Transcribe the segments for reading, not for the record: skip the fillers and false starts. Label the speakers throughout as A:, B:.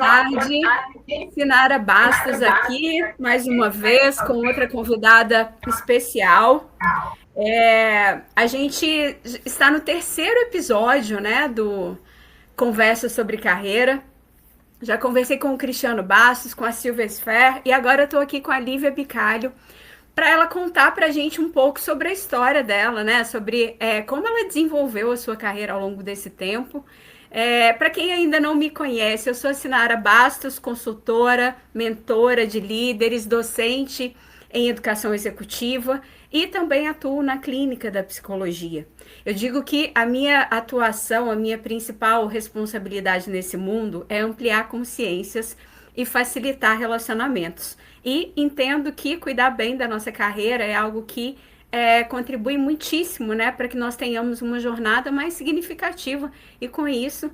A: tarde. Sinara Bastos aqui, mais uma vez, com outra convidada especial. A gente está no terceiro episódio, né, do Conversa sobre Carreira. Já conversei com o Cristiano Bastos, com a Silvia Sfer, e agora eu estou aqui com a Lívia Bicalho, para ela contar para a gente um pouco sobre a história dela, né? Sobre como ela desenvolveu a sua carreira ao longo desse tempo. Para quem ainda não me conhece, eu sou a Sinara Bastos, consultora, mentora de líderes, docente em educação executiva e também atuo na clínica da psicologia. Eu digo que a minha atuação, a minha principal responsabilidade nesse mundo é ampliar consciências e facilitar relacionamentos. E entendo que cuidar bem da nossa carreira é algo que contribui muitíssimo, né, para que nós tenhamos uma jornada mais significativa e com isso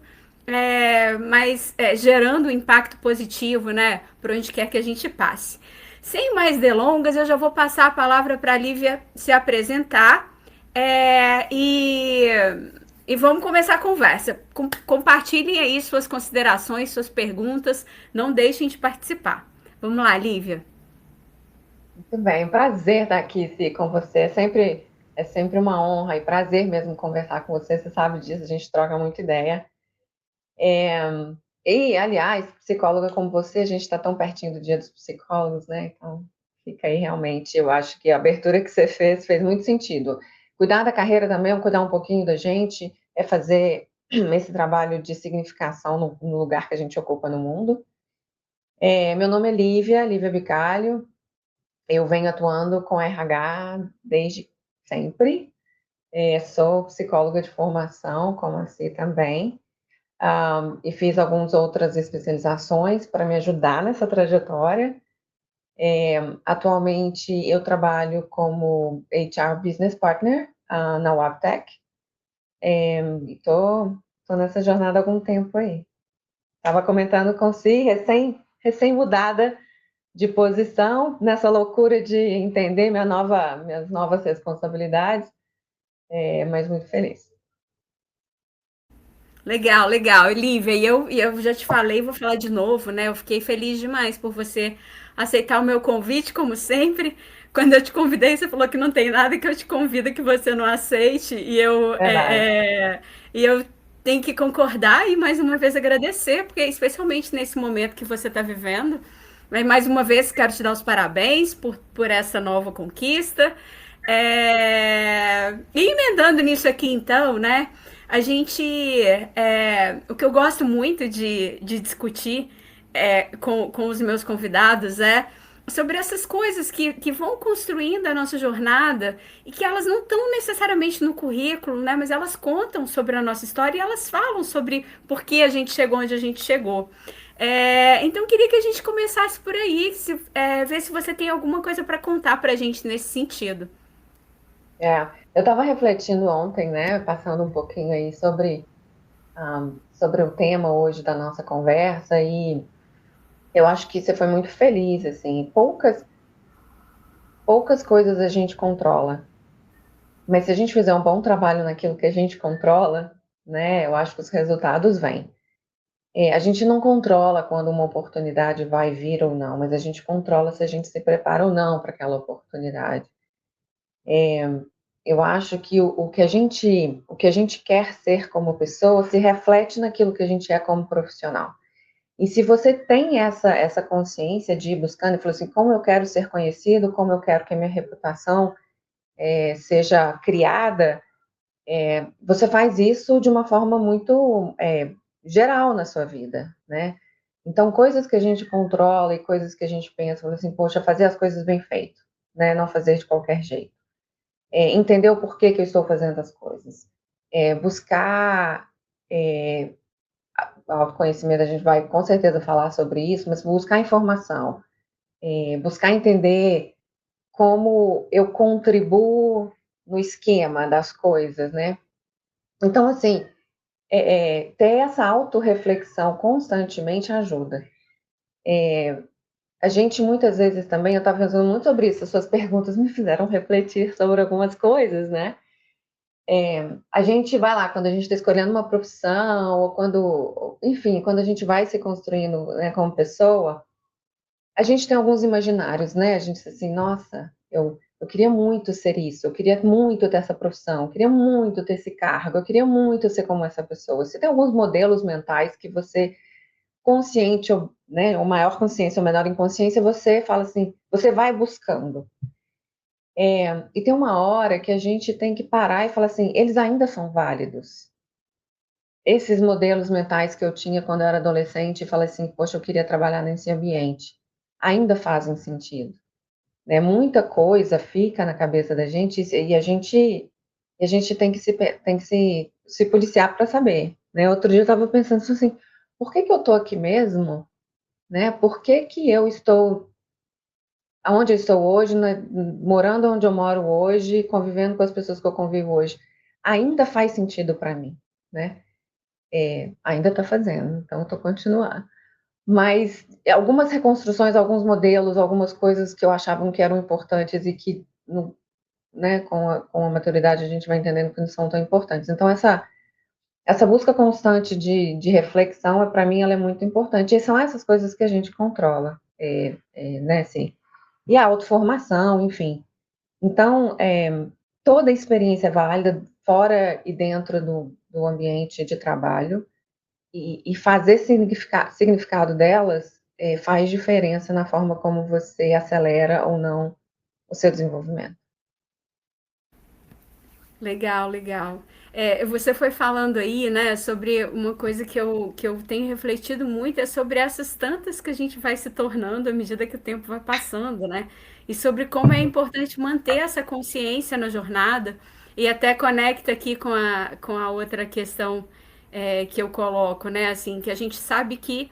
A: gerando um impacto positivo, né, por onde quer que a gente passe. Sem mais delongas, eu já vou passar a palavra para a Lívia se apresentar e vamos começar a conversa. Compartilhem aí suas considerações, suas perguntas, não deixem de participar. Vamos lá, Lívia.
B: Muito bem, prazer estar aqui, Si, com você. É sempre uma honra e prazer mesmo conversar com você. Você sabe disso, a gente troca muita ideia. E, aliás, psicóloga como você, a gente está tão pertinho do Dia dos Psicólogos, né? Então, fica aí realmente. Eu acho que a abertura que você fez muito sentido. Cuidar da carreira também, cuidar um pouquinho da gente, é fazer esse trabalho de significação no lugar que a gente ocupa no mundo. Meu nome é Lívia Bicalho. Eu venho atuando com RH desde sempre. Sou psicóloga de formação, como a Si também, e fiz algumas outras especializações para me ajudar nessa trajetória. Atualmente, eu trabalho como HR Business Partner na Wabtec. Estou nessa jornada há algum tempo aí. Estava comentando com Si, recém-mudada de posição, nessa loucura de entender minhas novas responsabilidades, mas muito feliz.
A: Legal, legal. Lívia, e eu já te falei, vou falar de novo, né? Eu fiquei feliz demais por você aceitar o meu convite, como sempre. Quando eu te convidei, você falou que não tem nada que eu te convido que você não aceite,
B: Verdade.
A: e eu tenho que concordar e mais uma vez agradecer, porque especialmente nesse momento que você está vivendo, mas mais uma vez quero te dar os parabéns por essa nova conquista. E emendando nisso aqui, então, né? A gente. O que eu gosto muito de discutir com os meus convidados é sobre essas coisas que vão construindo a nossa jornada e que elas não estão necessariamente no currículo, né? Mas elas contam sobre a nossa história e elas falam sobre por que a gente chegou onde a gente chegou. Então, queria que a gente começasse por aí, ver se você tem alguma coisa para contar para a gente nesse sentido.
B: Eu estava refletindo ontem, né, passando um pouquinho aí sobre o tema hoje da nossa conversa, e eu acho que você foi muito feliz, assim, poucas coisas a gente controla, mas se a gente fizer um bom trabalho naquilo que a gente controla, né, eu acho que os resultados vêm. A gente não controla quando uma oportunidade vai vir ou não, mas a gente controla se a gente se prepara ou não para aquela oportunidade. Eu acho que o que a gente quer ser como pessoa se reflete naquilo que a gente é como profissional. E se você tem essa consciência de ir buscando e falar assim, como eu quero ser conhecido, como eu quero que a minha reputação seja criada, você faz isso de uma forma muito geral na sua vida, né? Então, coisas que a gente controla e coisas que a gente pensa, fala assim, poxa, fazer as coisas bem feito, né? Não fazer de qualquer jeito. Entender o porquê que eu estou fazendo as coisas. Buscar autoconhecimento, a gente vai com certeza falar sobre isso, mas buscar informação, buscar entender como eu contribuo no esquema das coisas, né? Então, assim, ter essa autorreflexão constantemente ajuda. A gente, muitas vezes também, eu estava pensando muito sobre isso, as suas perguntas me fizeram refletir sobre algumas coisas, né? A gente vai lá, quando a gente está escolhendo uma profissão, ou quando, enfim, quando a gente vai se construindo, né, como pessoa, a gente tem alguns imaginários, né? A gente diz assim, nossa, eu queria muito ser isso, eu queria muito ter essa profissão, eu queria muito ter esse cargo, eu queria muito ser como essa pessoa. Você tem alguns modelos mentais que você, consciente, ou, né, ou maior consciência ou menor inconsciência, você fala assim, você vai buscando. E tem uma hora que a gente tem que parar e falar assim, eles ainda são válidos. Esses modelos mentais que eu tinha quando eu era adolescente e falei assim, poxa, eu queria trabalhar nesse ambiente, ainda fazem sentido, né? Muita coisa fica na cabeça da gente e a gente tem que se policiar para saber, né? Outro dia eu estava pensando assim, por que que eu estou aqui mesmo, né? Por que que eu estou aonde eu estou hoje, né? Morando onde eu moro hoje, convivendo com as pessoas que eu convivo hoje, ainda faz sentido para mim, né? Ainda está fazendo, então eu estou continuando. Mas algumas reconstruções, alguns modelos, algumas coisas que eu achava que eram importantes e que, né, com a maturidade a gente vai entendendo que não são tão importantes. Então, essa busca constante de reflexão, para mim, ela é muito importante. E são essas coisas que a gente controla, né, assim. E a autoformação, enfim. Então, toda experiência é válida, fora e dentro do ambiente de trabalho, e fazer significado delas faz diferença na forma como você acelera ou não o seu desenvolvimento.
A: Legal, legal. Você foi falando aí, né, sobre uma coisa que eu tenho refletido muito, é sobre essas tantas que a gente vai se tornando à medida que o tempo vai passando, né? E sobre como é importante manter essa consciência na jornada, e até conecta aqui com a outra questão que eu coloco, né? Assim, que a gente sabe que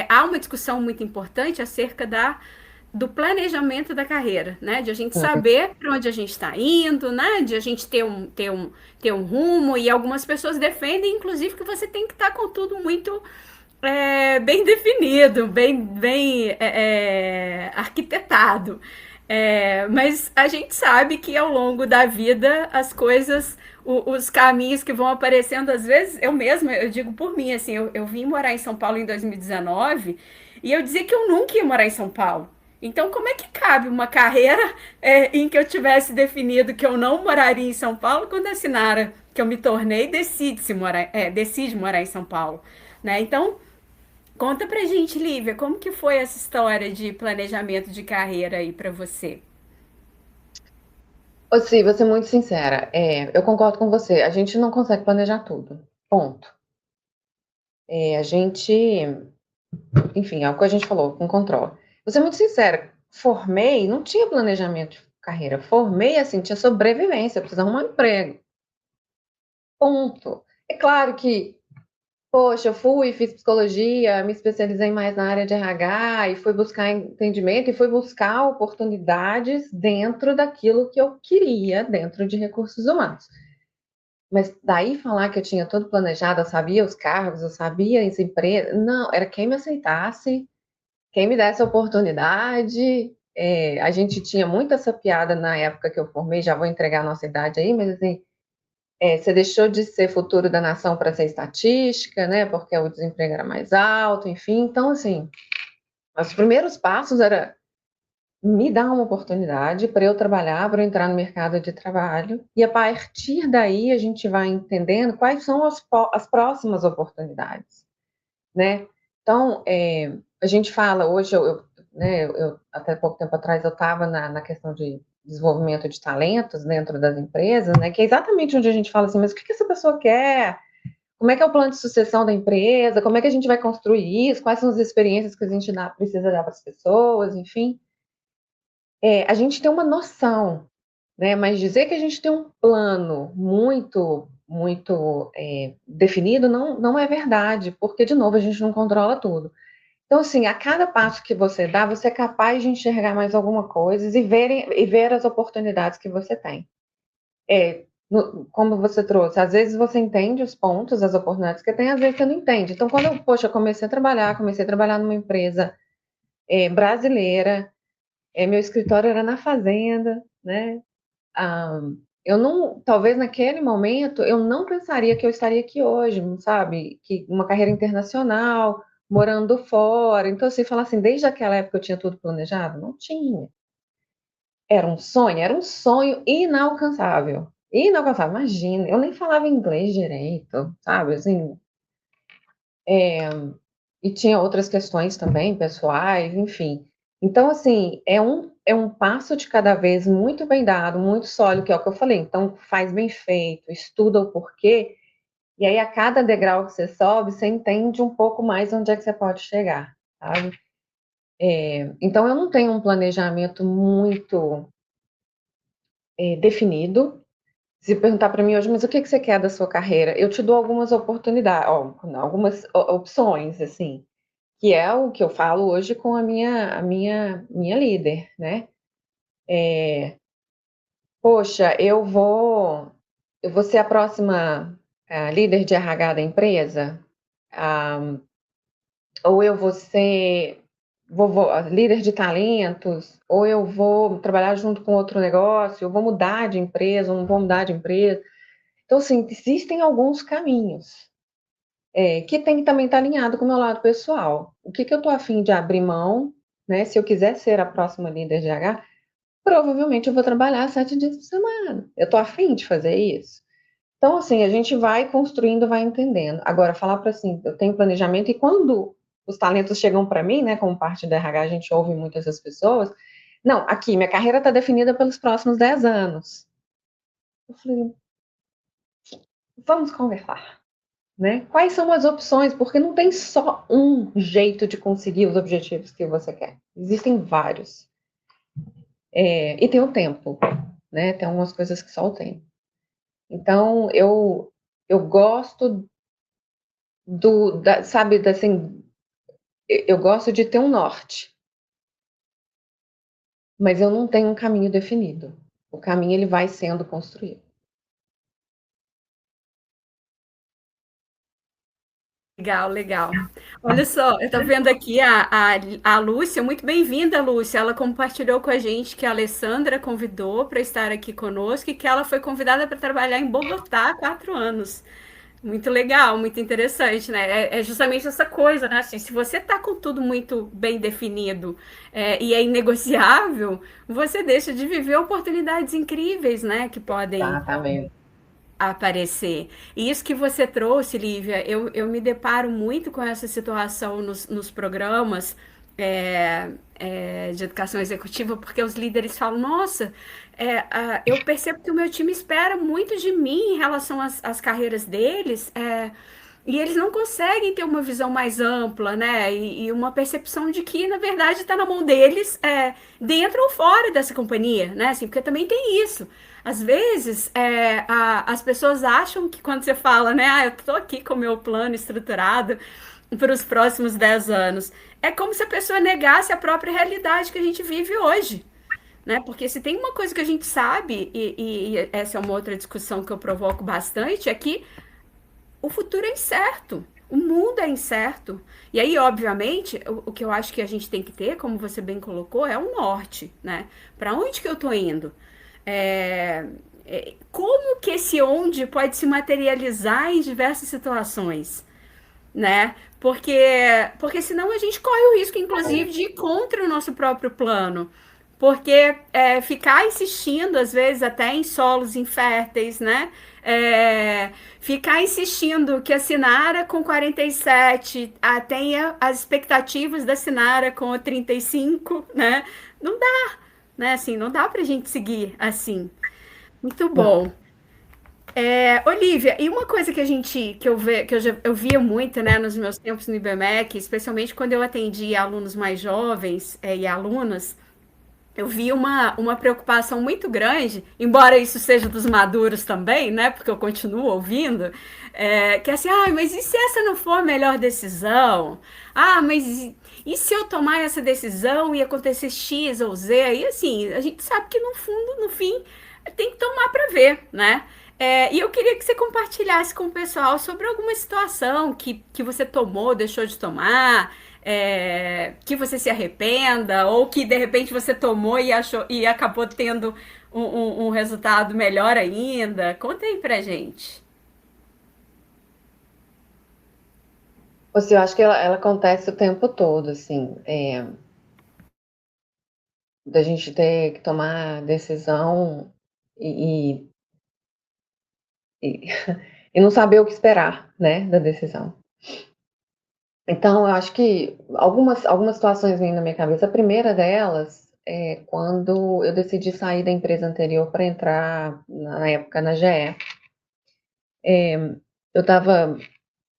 A: há uma discussão muito importante acerca do planejamento da carreira, né? De a gente
B: Uhum.
A: saber para onde a gente está indo, né? De a gente ter um rumo, e algumas pessoas defendem, inclusive, que você tem que estar com tudo muito bem definido, bem arquitetado. Mas a gente sabe que ao longo da vida as coisas, os caminhos que vão aparecendo, às vezes, eu mesma, eu digo por mim, assim, eu vim morar em São Paulo em 2019 e eu dizia que eu nunca ia morar em São Paulo. Então, como é que cabe uma carreira em que eu tivesse definido que eu não moraria em São Paulo quando a Sinara, que eu me tornei, decide morar em São Paulo? Né? Então, conta pra gente, Lívia, como que foi essa história de planejamento de carreira aí pra você?
B: Ô, Sim, vou ser muito sincera. Eu concordo com você. A gente não consegue planejar tudo. Ponto. A gente, enfim, é o que a gente falou, com controle. Vou ser muito sincera. Formei, não tinha planejamento de carreira. Formei, assim, tinha sobrevivência, precisava arrumar um emprego. Ponto. É claro que, poxa, eu fui, fiz psicologia, me especializei mais na área de RH e fui buscar entendimento e fui buscar oportunidades dentro daquilo que eu queria, dentro de recursos humanos. Mas daí falar que eu tinha tudo planejado, eu sabia os cargos, eu sabia as empresas, não, era quem me aceitasse, quem me desse a oportunidade. A gente tinha muito essa piada na época que eu formei, já vou entregar a nossa idade aí, mas assim, você deixou de ser futuro da nação para ser estatística, né? Porque o desemprego era mais alto, enfim. Então, assim, os primeiros passos era me dar uma oportunidade para eu trabalhar, para eu entrar no mercado de trabalho, e a partir daí a gente vai entendendo quais são as próximas oportunidades, né? Então, a gente fala, hoje, né, até pouco tempo atrás, eu estava na questão de desenvolvimento de talentos dentro das empresas, né, que é exatamente onde a gente fala assim, mas o que essa pessoa quer? Como é que é o plano de sucessão da empresa? Como é que a gente vai construir isso? Quais são as experiências que a gente precisa dar para as pessoas? Enfim, a gente tem uma noção, né? Mas dizer que a gente tem um plano muito definido não é verdade, porque, de novo, a gente não controla tudo. Então, assim, a cada passo que você dá, você é capaz de enxergar mais alguma coisa e ver as oportunidades que você tem. Como você trouxe, às vezes você entende os pontos, as oportunidades que tem, às vezes você não entende. Então, quando eu comecei a trabalhar numa empresa brasileira, meu escritório era na fazenda, né? eu não, talvez naquele momento, eu não pensaria que eu estaria aqui hoje, sabe? Que uma carreira internacional, morando fora. Então, assim, falar assim, desde aquela época eu tinha tudo planejado? Não tinha. Era um sonho inalcançável. Inalcançável, imagina. Eu nem falava inglês direito, sabe? Assim, e tinha outras questões também, pessoais, enfim. Então, assim, é um passo de cada vez muito bem dado, muito sólido, que é o que eu falei. Então, faz bem feito, estuda o porquê, e aí a cada degrau que você sobe, você entende um pouco mais onde é que você pode chegar, sabe? Então, eu não tenho um planejamento muito definido. Se perguntar para mim hoje, mas o que que você quer da sua carreira? Eu te dou algumas oportunidades, ó, algumas opções, assim, que é o que eu falo hoje com minha líder, né? Poxa, eu vou ser a próxima líder de RH da empresa, ah, ou eu vou ser líder de talentos, ou eu vou trabalhar junto com outro negócio, eu vou mudar de empresa, ou não vou mudar de empresa. Então, assim, existem alguns caminhos que tem que também estar alinhado com o meu lado pessoal. O que que eu estou afim de abrir mão, né? Se eu quiser ser a próxima líder de RH, provavelmente eu vou trabalhar 7 dias por semana. Eu estou afim de fazer isso. Então, assim, a gente vai construindo, vai entendendo. Agora, falar para assim, eu tenho planejamento e quando os talentos chegam para mim, né, como parte da RH, a gente ouve muitas dessas pessoas. Não, aqui, minha carreira está definida pelos próximos 10 anos. Eu falei, vamos conversar, né? Quais são as opções? Porque não tem só um jeito de conseguir os objetivos que você quer. Existem vários. E tem o tempo, né? Tem algumas coisas que só o tempo. Então, eu gosto sabe, assim, eu gosto de ter um norte, mas eu não tenho um caminho definido. O caminho, ele vai sendo construído.
A: Legal, legal. Olha só, eu estou vendo aqui a Lúcia, muito bem-vinda, Lúcia. Ela compartilhou com a gente que a Alessandra convidou para estar aqui conosco e que ela foi convidada para trabalhar em Bogotá há 4 anos. Muito legal, muito interessante, né? É justamente essa coisa, né? Assim, se você tá com tudo muito bem definido, e é inegociável, você deixa de viver oportunidades incríveis, né? Que podem
B: Exatamente.
A: aparecer. E isso que você trouxe, Lívia, eu me deparo muito com essa situação nos programas de educação executiva, porque os líderes falam, nossa, eu percebo que o meu time espera muito de mim em relação às carreiras deles, e eles não conseguem ter uma visão mais ampla, né? E uma percepção de que, na verdade, está na mão deles, dentro ou fora dessa companhia, né? Assim, porque também tem isso. Às vezes, as pessoas acham que quando você fala, né, eu tô aqui com o meu plano estruturado para os próximos 10 anos, é como se a pessoa negasse a própria realidade que a gente vive hoje, né? Porque se tem uma coisa que a gente sabe, e essa é uma outra discussão que eu provoco bastante, é que o futuro é incerto. O mundo é incerto. E aí, obviamente, o que eu acho que a gente tem que ter, como você bem colocou, é o norte, né? Para onde que eu tô indo? É, como que esse onde pode se materializar em diversas situações, né? Porque senão a gente corre o risco, inclusive, de ir contra o nosso próprio plano. Porque ficar insistindo, às vezes, até em solos inférteis, né? Ficar insistindo que a Sinara com 47 tenha as expectativas da Sinara com 35, né? Não dá, né? Assim, não dá pra gente seguir assim. Muito
B: Não.
A: bom. Olivia, e uma coisa que eu via muito, né, nos meus tempos no IBMEC, especialmente quando eu atendia alunos mais jovens, e alunas, eu vi uma preocupação muito grande, embora isso seja dos maduros também, né, porque eu continuo ouvindo, que é assim, mas e se essa não for a melhor decisão? Mas e se eu tomar essa decisão e acontecer X ou Z? E assim, a gente sabe que no fundo, no fim, tem que tomar para ver, né? E eu queria que você compartilhasse com o pessoal sobre alguma situação que você tomou, deixou de tomar, que você se arrependa, ou que de repente você tomou e achou e acabou tendo um resultado melhor ainda? Conta aí pra gente.
B: Você, eu acho que ela acontece o tempo todo, assim, da gente ter que tomar decisão e, e, e não saber o que esperar, né, da decisão. Então, eu acho que algumas situações vêm na minha cabeça. A primeira delas é quando eu decidi sair da empresa anterior para entrar, na época, na GE. Eu estava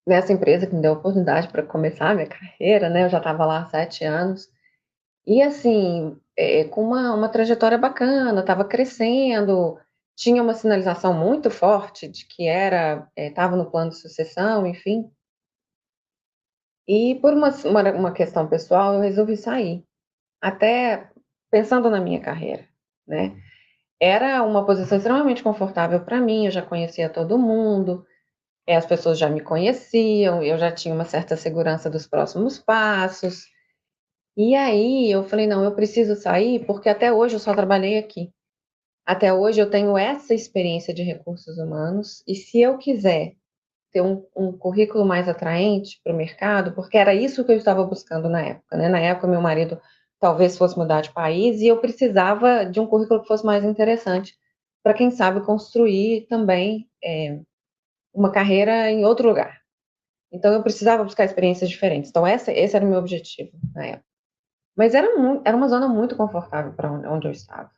B: nessa empresa que me deu a oportunidade para começar a minha carreira, né? Eu já estava lá há 7 anos. E, assim, com uma trajetória bacana, estava crescendo, tinha uma sinalização muito forte de que estava no plano de sucessão, enfim. E por uma questão pessoal, eu resolvi sair. Até pensando na minha carreira, né? Era uma posição extremamente confortável para mim, eu já conhecia todo mundo, as pessoas já me conheciam, eu já tinha uma certa segurança dos próximos passos. E aí eu falei, não, eu preciso sair porque até hoje eu só trabalhei aqui. Até hoje eu tenho essa experiência de recursos humanos e se eu quiser ter um currículo mais atraente para o mercado, porque era isso que eu estava buscando na época, né? Na época, meu marido talvez fosse mudar de país e eu precisava de um currículo que fosse mais interessante, para quem sabe construir também uma carreira em outro lugar. Então, eu precisava buscar experiências diferentes. Então, esse era o meu objetivo na época. Mas era uma zona muito confortável para onde eu estava.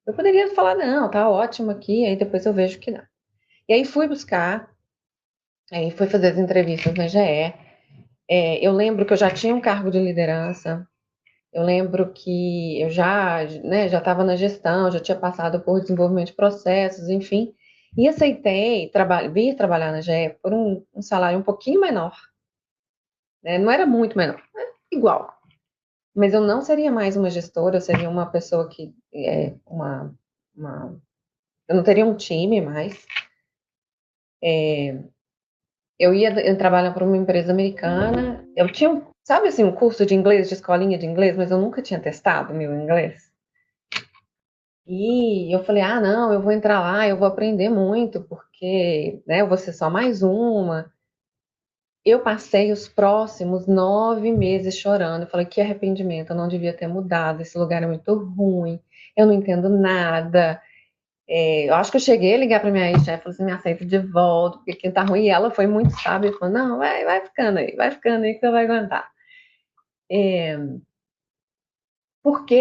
B: Eu poderia falar, não, tá ótimo aqui, aí depois eu vejo que não. E aí fui buscar, aí fui fazer as entrevistas na GE. Eu lembro que eu já tinha um cargo de liderança, eu lembro que eu já estava na gestão, já tinha passado por desenvolvimento de processos, enfim, e aceitei vir trabalhar na GE por um salário um pouquinho menor, né? Não era muito menor, igual, mas eu não seria mais uma gestora, eu seria uma pessoa que eu não teria um time mais. Eu ia trabalhar para uma empresa americana. Eu tinha, sabe assim, um curso de inglês, de escolinha de inglês, mas eu nunca tinha testado meu inglês. E eu falei, ah, não, eu vou entrar lá, eu vou aprender muito, porque, né, eu vou ser só mais uma. Eu passei os próximos 9 meses chorando. Eu falei, que arrependimento, eu não devia ter mudado, esse lugar é muito ruim, eu não entendo nada. Eu acho que eu cheguei a ligar para minha ex-chefe e falei assim, me aceita de volta, porque aqui tá ruim. E ela foi muito sábia e falou, não, vai ficando aí que você vai aguentar. Porque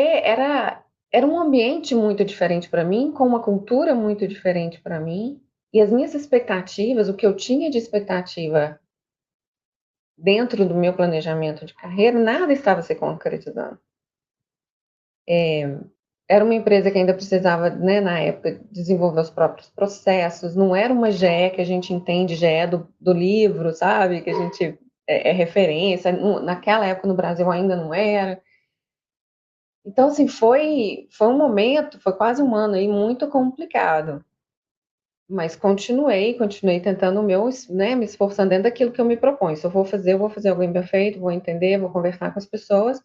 B: era um ambiente muito diferente para mim, com uma cultura muito diferente para mim, e as minhas expectativas, o que eu tinha de expectativa dentro do meu planejamento de carreira, nada estava se concretizando. Era uma empresa que ainda precisava, né, na época, desenvolver os próprios processos, não era uma GE que a gente entende, GE do livro, sabe, que a gente é referência, naquela época no Brasil ainda não era. Então, assim, foi um momento, foi quase um ano aí muito complicado, mas continuei tentando o meu, né, me esforçando dentro daquilo que eu me proponho. Se eu vou fazer algo bem perfeito, vou entender, vou conversar com as pessoas,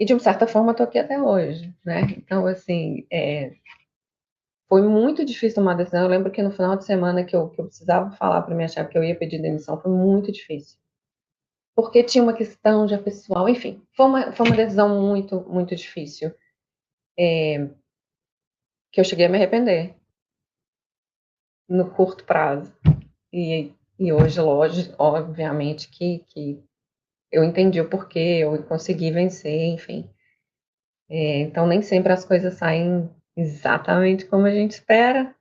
B: e de uma certa forma estou aqui até hoje, né? Então, assim, foi muito difícil tomar decisão. Eu lembro que no final de semana que eu precisava falar para minha chefe que eu ia pedir demissão, foi muito difícil. Porque tinha uma questão já pessoal, enfim, foi uma decisão muito, muito difícil, que eu cheguei a me arrepender no curto prazo. E hoje, lógico, obviamente, que eu entendi o porquê, eu consegui vencer, enfim. Então, nem sempre as coisas saem exatamente como a gente espera,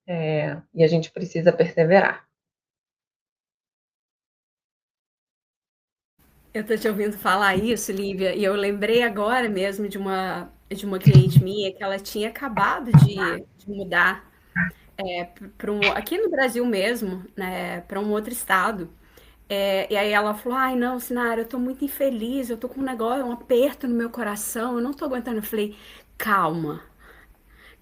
B: e a gente precisa perseverar.
A: Eu tô te ouvindo falar isso, Lívia, e eu lembrei agora mesmo de uma cliente minha que ela tinha acabado de mudar aqui no Brasil mesmo, né, para um outro estado. E aí ela falou, ai não, Sinara, eu tô muito infeliz, eu tô com um negócio, um aperto no meu coração, eu não tô aguentando. Eu falei, calma,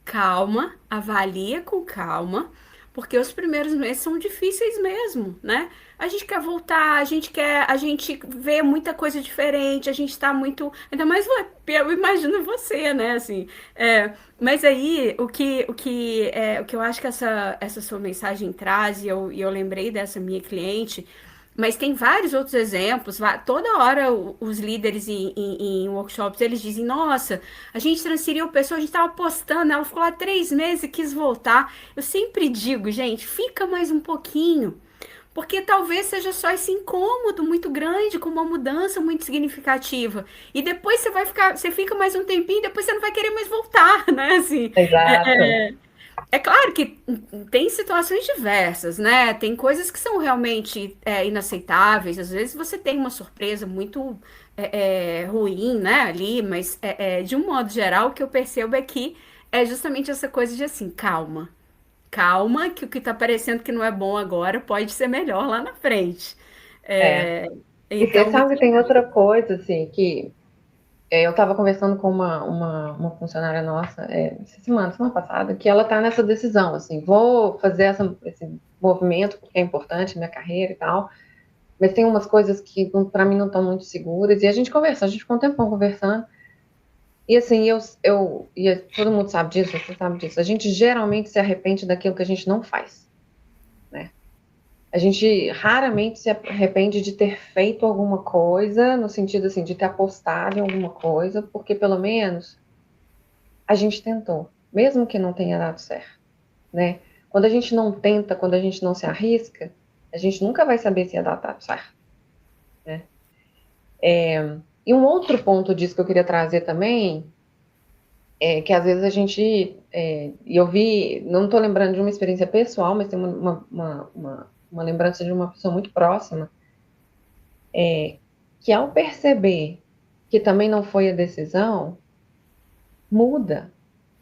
A: calma, avalia com calma, porque os primeiros meses são difíceis mesmo, né? A gente quer voltar, a gente vê muita coisa diferente, a gente tá muito, ainda mais eu imagino você, né, assim, mas aí o que eu acho que essa sua mensagem traz, e eu lembrei dessa minha cliente, mas tem vários outros exemplos. Toda hora os líderes em workshops eles dizem: Nossa, a gente transferiu a pessoa, a gente estava postando, ela ficou lá 3 meses e quis voltar. Eu sempre digo, gente, fica mais um pouquinho. Porque talvez seja só esse incômodo muito grande, com uma mudança muito significativa. E depois você fica mais um tempinho, depois você não vai querer mais voltar, né? Assim,
B: Exato.
A: é claro que tem situações diversas, né? Tem coisas que são realmente inaceitáveis. Às vezes você tem uma surpresa muito ruim, né? Ali, mas de um modo geral, o que eu percebo é que é justamente essa coisa de assim, calma. Calma, que o que tá parecendo que não é bom agora pode ser melhor lá na frente.
B: É.
A: É,
B: E você
A: então,
B: sabe, tem outra coisa, assim, que eu estava conversando com uma funcionária nossa, essa semana passada, que ela está nessa decisão, assim, vou fazer esse movimento porque é importante na minha carreira e tal, mas tem umas coisas que para mim não estão muito seguras, e a gente conversa, a gente ficou um tempão conversando, e assim, todo mundo sabe disso, você sabe disso, a gente geralmente se arrepende daquilo que a gente não faz, né? A gente raramente se arrepende de ter feito alguma coisa, no sentido assim, de ter apostado em alguma coisa, porque pelo menos a gente tentou, mesmo que não tenha dado certo, né? Quando a gente não tenta, quando a gente não se arrisca, a gente nunca vai saber se ia dar certo, né? E um outro ponto disso que eu queria trazer também é que às vezes e eu vi, não estou lembrando de uma experiência pessoal, mas tem uma lembrança de uma pessoa muito próxima, que ao perceber que também não foi a decisão, muda,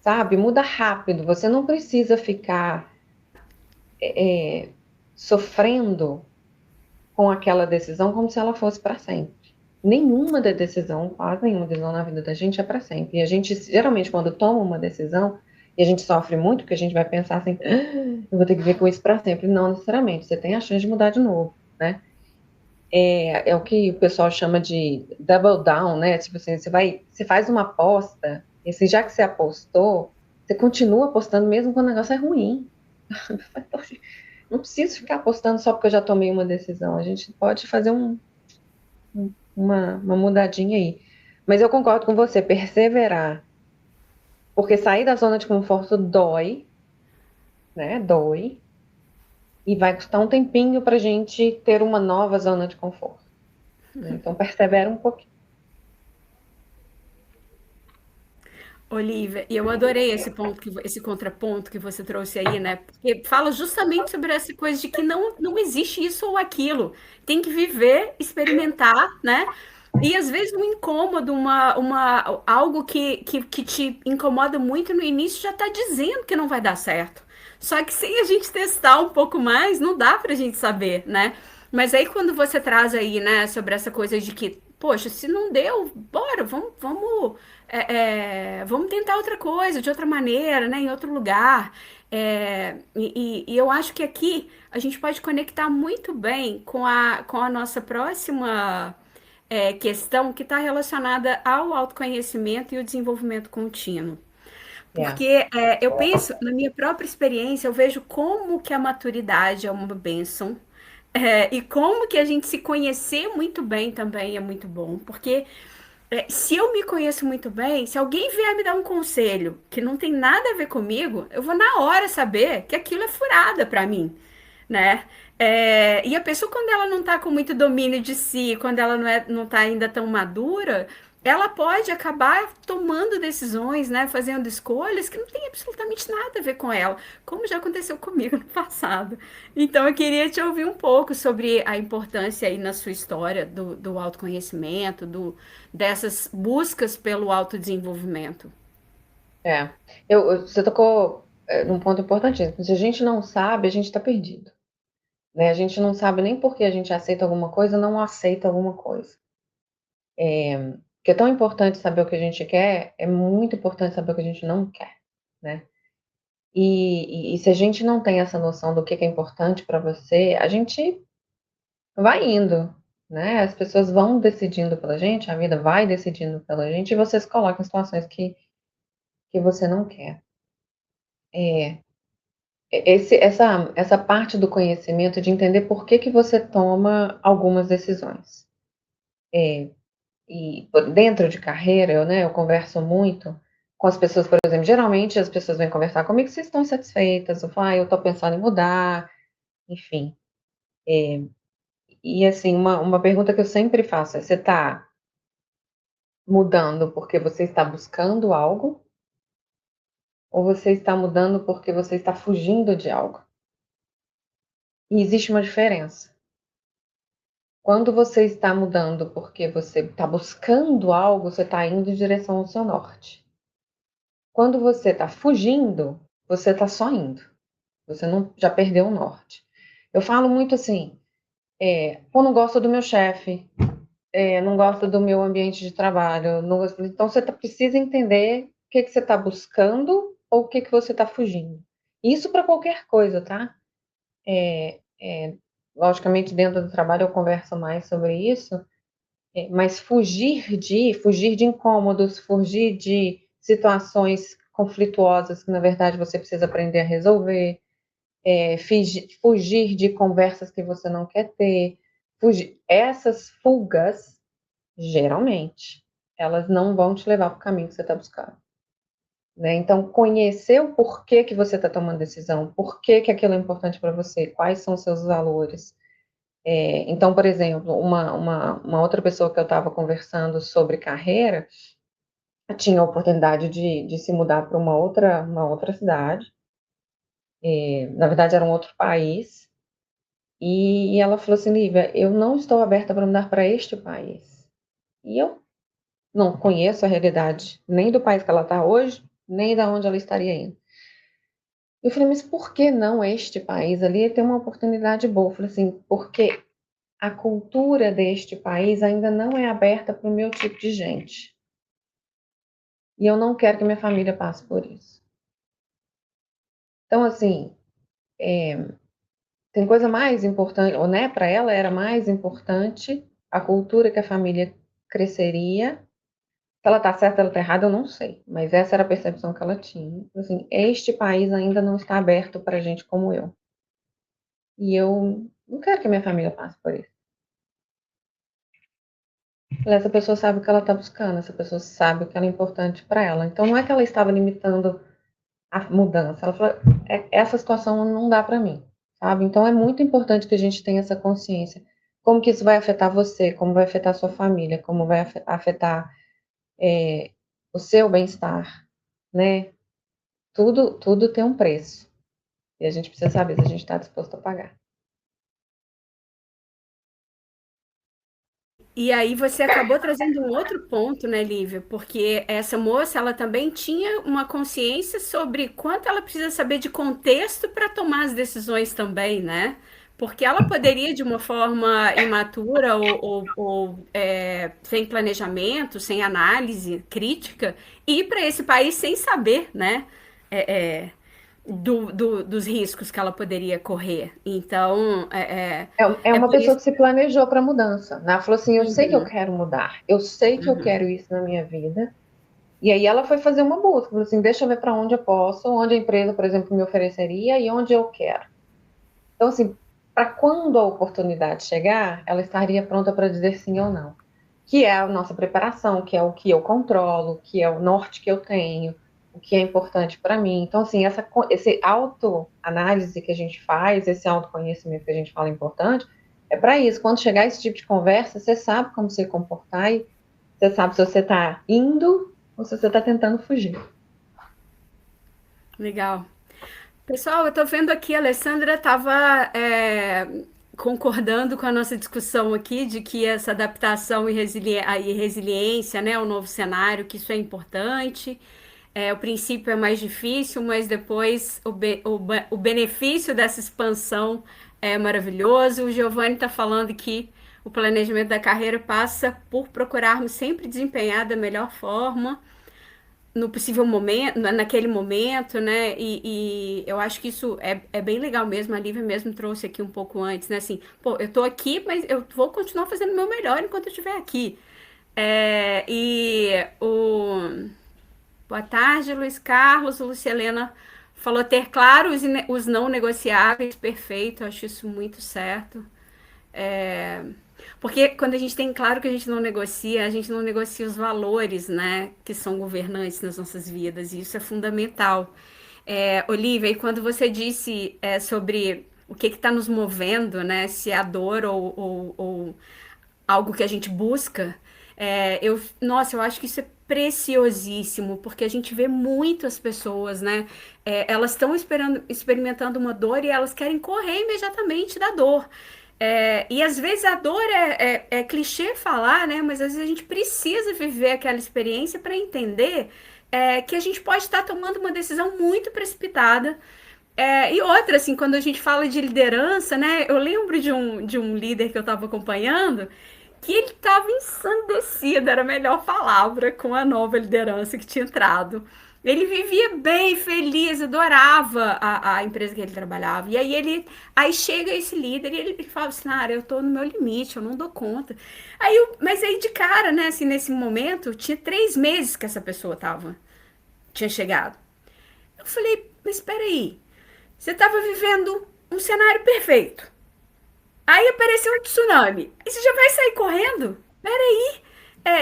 B: sabe? Muda rápido. Você não precisa ficar sofrendo com aquela decisão como se ela fosse para sempre. Quase nenhuma decisão na vida da gente é para sempre. E a gente, geralmente, quando toma uma decisão, e a gente sofre muito, porque a gente vai pensar assim, eu vou ter que viver com isso para sempre. Não necessariamente, você tem a chance de mudar de novo, né? É o que o pessoal chama de double down, né? Tipo assim, você faz uma aposta, e assim, já que você apostou, você continua apostando mesmo quando o negócio é ruim. Não preciso ficar apostando só porque eu já tomei uma decisão. A gente pode fazer uma mudadinha aí. Mas eu concordo com você, perseverar. Porque sair da zona de conforto dói, né? Dói. E vai custar um tempinho pra gente ter uma nova zona de conforto, né? Então persevera um pouquinho.
A: Olivia, e eu adorei esse contraponto que você trouxe aí, né? Porque fala justamente sobre essa coisa de que não existe isso ou aquilo. Tem que viver, experimentar, né? E às vezes um incômodo, algo que te incomoda muito no início já está dizendo que não vai dar certo. Só que sem a gente testar um pouco mais, não dá pra gente saber, né? Mas aí quando você traz aí, né, sobre essa coisa de que, poxa, se não deu, bora, vamos tentar outra coisa, de outra maneira, né, em outro lugar. E eu acho que aqui a gente pode conectar muito bem com a nossa próxima questão que está relacionada ao autoconhecimento e o desenvolvimento contínuo.
B: É,
A: Porque eu penso, na minha própria experiência, eu vejo como que a maturidade é uma bênção, e como que a gente se conhecer muito bem também é muito bom. Porque se eu me conheço muito bem, se alguém vier me dar um conselho que não tem nada a ver comigo, eu vou na hora saber que aquilo é furada para mim, né? E a pessoa, quando ela não tá com muito domínio de si, quando ela não tá ainda tão madura, ela pode acabar tomando decisões, né? Fazendo escolhas que não tem absolutamente nada a ver com ela, como já aconteceu comigo no passado. Então, eu queria te ouvir um pouco sobre a importância aí na sua história do autoconhecimento, dessas buscas pelo autodesenvolvimento.
B: é. Você tocou num ponto importantíssimo. Se a gente não sabe, a gente está perdido, né? A gente não sabe nem por que a gente aceita alguma coisa, não aceita alguma coisa. Que é tão importante saber o que a gente quer, é muito importante saber o que a gente não quer, né? E se a gente não tem essa noção do que é importante para você, a gente vai indo, né? As pessoas vão decidindo pela gente, a vida vai decidindo pela gente, e você se coloca em situações que você não quer. É, essa parte do conhecimento de entender por que que você toma algumas decisões. É, e dentro de carreira, eu converso muito com as pessoas, por exemplo, geralmente as pessoas vêm conversar comigo se estão insatisfeitas, eu falo, eu estou pensando em mudar, enfim. E assim, uma pergunta que eu sempre faço é: você está mudando porque você está buscando algo? Ou você está mudando porque você está fugindo de algo? E existe uma diferença. Quando você está mudando porque você está buscando algo, você está indo em direção ao seu norte. Quando você está fugindo, você está só indo. Você não, já perdeu o norte. Eu falo muito assim, pô, não gosto do meu chefe, não gosto do meu ambiente de trabalho. Não gosto... Então você precisa entender o que, que você está buscando ou o que, que você está fugindo. Isso para qualquer coisa, tá? Logicamente, dentro do trabalho eu converso mais sobre isso, mas fugir de incômodos, fugir de situações conflituosas que, na verdade, você precisa aprender a resolver, fugir de conversas que você não quer ter, essas fugas, geralmente, elas não vão te levar para o caminho que você está buscando. Né? Então, conhecer o porquê que você está tomando decisão, por que aquilo é importante para você, quais são os seus valores. Então, por exemplo, uma outra pessoa que eu estava conversando sobre carreira tinha a oportunidade de se mudar para uma outra cidade, na verdade era um outro país, e ela falou assim: Lívia, eu não estou aberta para mudar para este país. E eu não conheço a realidade nem do país que ela está hoje, nem da onde ela estaria indo. Eu falei, mas por que não este país ali tem uma oportunidade boa? Eu falei assim, porque a cultura deste país ainda não é aberta para o meu tipo de gente. E eu não quero que minha família passe por isso. Então, assim, tem coisa mais importante, ou né, para ela era mais importante a cultura que a família cresceria. Se ela está certa, ela está errada, eu não sei. Mas essa era a percepção que ela tinha. Assim, este país ainda não está aberto para gente como eu. E eu não quero que minha família passe por isso. Essa pessoa sabe o que ela está buscando, essa pessoa sabe o que ela é importante para ela. Então, não é que ela estava limitando a mudança, ela falou, essa situação não dá para mim, sabe? Então, é muito importante que a gente tenha essa consciência. Como que isso vai afetar você, como vai afetar a sua família, como vai afetar o seu bem-estar, né? Tudo tem um preço. E a gente precisa saber se a gente está disposto a pagar.
A: E aí você acabou trazendo um outro ponto, né, Lívia? Porque essa moça, ela também tinha uma consciência sobre quanto ela precisa saber de contexto para tomar as decisões também, né? Porque ela poderia, de uma forma imatura ou sem planejamento, sem análise crítica, ir para esse país sem saber, né? É, é, dos riscos que ela poderia correr. Então,
B: É
A: é
B: uma
A: por
B: pessoa
A: isso.
B: que se planejou para a mudança, né? Ela falou assim: eu sei que eu
A: Uhum,
B: quero mudar, eu sei que eu
A: uhum.
B: quero isso na minha vida. E aí ela foi fazer uma busca, falou assim: deixa eu ver para onde eu posso, onde a empresa, por exemplo, me ofereceria e onde eu quero. Então, assim, para quando a oportunidade chegar, ela estaria pronta para dizer sim ou não. Que é a nossa preparação, que é o que eu controlo, que é o norte que eu tenho, o que é importante para mim. Então, assim, esse autoanálise que a gente faz, esse autoconhecimento que a gente fala importante, é para isso. Quando chegar esse tipo de conversa, você sabe como se comportar e você sabe se você está indo ou se você está tentando fugir.
A: Legal. Pessoal, eu tô vendo aqui, a Alessandra estava concordando com a nossa discussão aqui de que essa adaptação e resiliência, né, ao novo cenário, que isso é importante. O princípio é mais difícil, mas depois o benefício dessa expansão é maravilhoso. O Giovanni está falando que o planejamento da carreira passa por procurarmos sempre desempenhar da melhor forma no possível momento, naquele momento, né? E eu acho que isso é bem legal mesmo. A Lívia mesmo trouxe aqui um pouco antes, né? Assim, pô, eu tô aqui, mas eu vou continuar fazendo o meu melhor enquanto eu estiver aqui. É, e o Boa tarde, Luiz Carlos. Lúcia Helena falou ter claro os não negociáveis. Perfeito, acho isso muito certo. É, porque quando a gente tem claro que a gente não negocia os valores, né, que são governantes nas nossas vidas, e isso é fundamental. Olivia, e quando você disse sobre o que está nos movendo, né, se é a dor ou algo que a gente busca, nossa, eu acho que isso é preciosíssimo, porque a gente vê muitas pessoas, né? Elas estão experimentando uma dor e elas querem correr imediatamente da dor. E às vezes a dor é clichê falar, né? Mas às vezes a gente precisa viver aquela experiência para entender que a gente pode estar tomando uma decisão muito precipitada. E outra, assim, quando a gente fala de liderança, né? Eu lembro de um líder que eu estava acompanhando que ele estava ensandecido, era a melhor palavra, com a nova liderança que tinha entrado. Ele vivia bem, feliz, adorava a empresa que ele trabalhava. E aí chega esse líder e ele fala assim, Nara, eu tô no meu limite, eu não dou conta. Mas aí de cara, né, assim, nesse momento, tinha 3 meses que essa pessoa tinha chegado. Eu falei, mas espera aí, você estava vivendo um cenário perfeito. Aí apareceu um tsunami. E você já vai sair correndo? Peraí.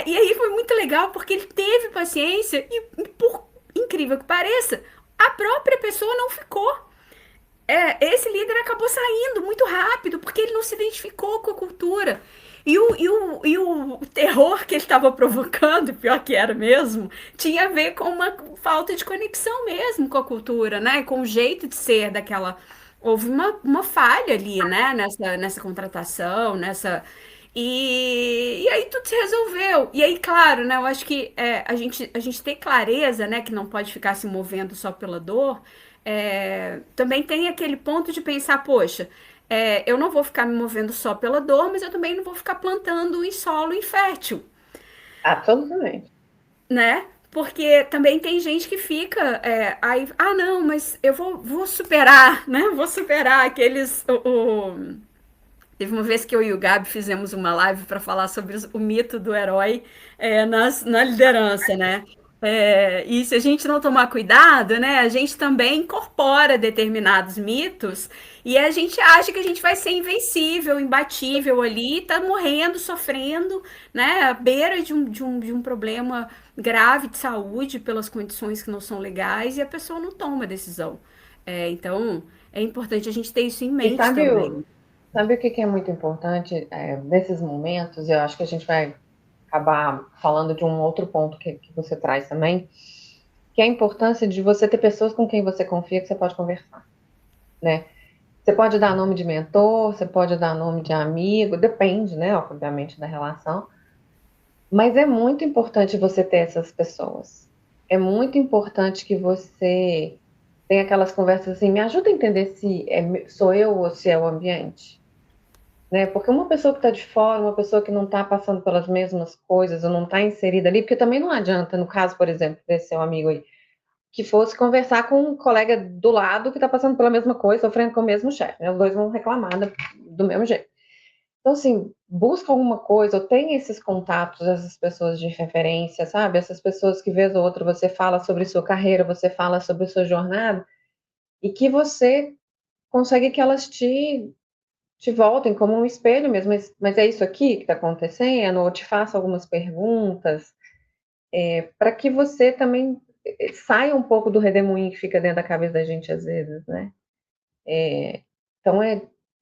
A: E aí foi muito legal porque ele teve paciência e, por incrível que pareça, a própria pessoa não ficou. Esse líder acabou saindo muito rápido porque ele não se identificou com a cultura. E o terror que ele estava provocando, pior que era mesmo, tinha a ver com uma falta de conexão mesmo com a cultura, né? Com o jeito de ser daquela. Houve uma falha ali, né? Nessa contratação, nessa. E aí tudo se resolveu. E aí, claro, né? Eu acho que a gente ter clareza, né? Que não pode ficar se movendo só pela dor. Também tem aquele ponto de pensar, poxa, eu não vou ficar me movendo só pela dor, mas eu também não vou ficar plantando em solo infértil,
B: Absolutamente.
A: né? Porque também tem gente que fica aí, não, mas eu vou superar, né? Vou superar aqueles. Teve uma vez que eu e o Gabi fizemos uma live para falar sobre o mito do herói na liderança, né? E se a gente não tomar cuidado, né, a gente também incorpora determinados mitos e a gente acha que a gente vai ser invencível, imbatível ali, tá morrendo, sofrendo, né, à beira de um problema grave de saúde pelas condições que não são legais e a pessoa não toma decisão. Então, é importante a gente ter isso em
B: E
A: mente
B: sabe
A: também.
B: sabe o que é muito importante nesses momentos? Eu acho que a gente vai acabar falando de um outro ponto que você traz também, que é a importância de você ter pessoas com quem você confia que você pode conversar, né? Você pode dar nome de mentor, você pode dar nome de amigo, depende, né, obviamente, da relação, mas é muito importante você ter essas pessoas. É muito importante que você tenha aquelas conversas assim, me ajuda a entender se sou eu ou se é o ambiente, né? Porque uma pessoa que está de fora, uma pessoa que não está passando pelas mesmas coisas, ou não está inserida ali, porque também não adianta, no caso, por exemplo, desse seu amigo aí, que fosse conversar com um colega do lado que está passando pela mesma coisa, sofrendo com o mesmo chefe, né? Os dois vão reclamar do mesmo jeito. Então, assim, busca alguma coisa, ou tem esses contatos, essas pessoas de referência, sabe? Essas pessoas que, vez ou outra, você fala sobre sua carreira, você fala sobre sua jornada, e que você consegue que elas te voltem como um espelho mesmo, mas é isso aqui que está acontecendo, ou te faça algumas perguntas, para que você também saia um pouco do redemoinho que fica dentro da cabeça da gente às vezes, né? Então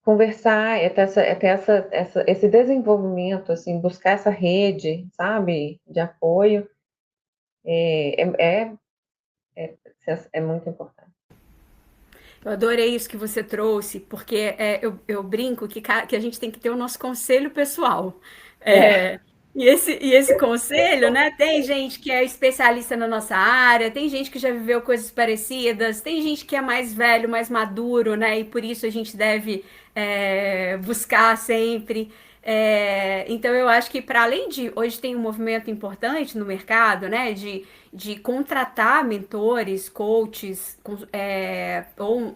B: conversar, esse desenvolvimento, assim, buscar essa rede, sabe, de apoio, é, é, é, é muito importante.
A: Eu adorei isso que você trouxe, porque eu brinco que a gente tem que ter o nosso conselho pessoal.
B: É,
A: É, e esse conselho, né? Tem gente que é especialista na nossa área, tem gente que já viveu coisas parecidas, tem gente que é mais velho, mais maduro, né? E por isso a gente deve buscar sempre. Então, eu acho que, para além de. Hoje tem um movimento importante no mercado, né? De contratar mentores, coaches, ou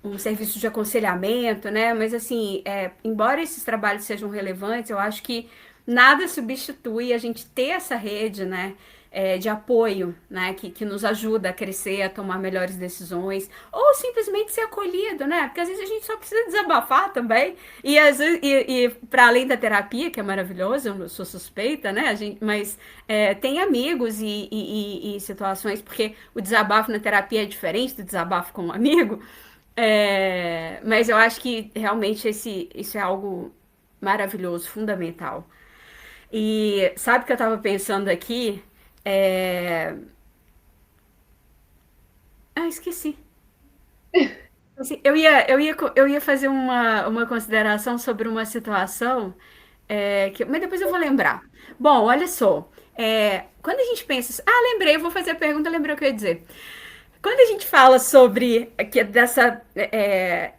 A: um serviço de aconselhamento, né? Mas, assim, embora esses trabalhos sejam relevantes, eu acho que nada substitui a gente ter essa rede, né? De apoio, né, que nos ajuda a crescer, a tomar melhores decisões, ou simplesmente ser acolhido, né? Porque às vezes a gente só precisa desabafar também. E para além da terapia, que é maravilhosa, eu sou suspeita, né? Mas tem amigos e situações, porque o desabafo na terapia é diferente do desabafo com um amigo. Mas eu acho que realmente isso é algo maravilhoso, fundamental. E sabe o que eu estava pensando aqui? É... Esqueci. Assim, eu ia fazer uma consideração sobre uma situação, mas depois eu vou lembrar. Bom, olha só. Quando a gente pensa. Lembrei, eu vou fazer a pergunta, lembrei o que eu ia dizer. Quando a gente fala sobre dessa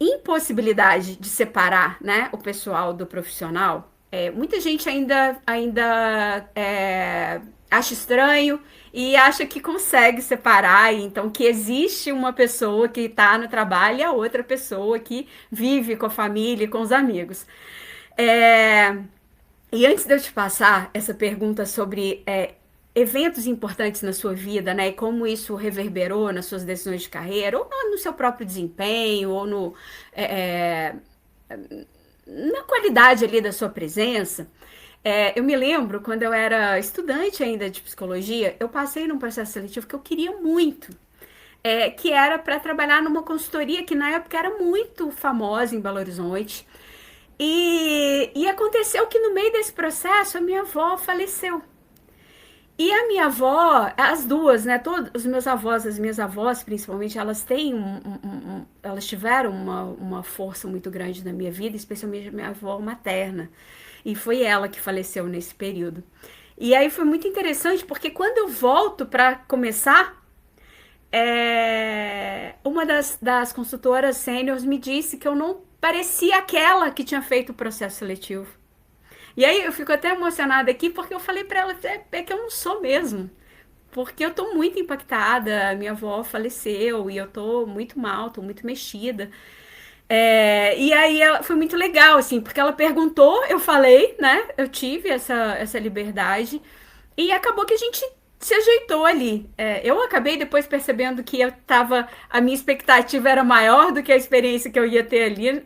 A: impossibilidade de separar, né, o pessoal do profissional, muita gente ainda acha estranho e acha que consegue separar, então que existe uma pessoa que está no trabalho e a outra pessoa que vive com a família e com os amigos. É, e antes de eu te passar essa pergunta sobre eventos importantes na sua vida, né, e como isso reverberou nas suas decisões de carreira, ou no seu próprio desempenho, ou é, na qualidade ali da sua presença, eu me lembro quando eu era estudante ainda de psicologia, eu passei num processo seletivo que eu queria muito. Que era para trabalhar numa consultoria que na época era muito famosa em Belo Horizonte. E aconteceu que no meio desse processo a minha avó faleceu. E a minha avó, as duas, né? Todos os meus avós, as minhas avós, principalmente, elas têm elas tiveram uma força muito grande na minha vida, especialmente a minha avó materna. E foi ela que faleceu nesse período. E aí foi muito interessante, porque quando eu volto para começar, uma das consultoras sêniores me disse que eu não parecia aquela que tinha feito o processo seletivo. E aí eu fico até emocionada aqui porque eu falei para ela que eu não sou mesmo. Porque eu tô muito impactada, minha avó faleceu e eu tô muito mal, tô muito mexida. E aí foi muito legal, assim, porque ela perguntou, eu falei, né? Eu tive essa liberdade e acabou que a gente se ajeitou ali. Eu acabei depois percebendo que a minha expectativa era maior do que a experiência que eu ia ter ali.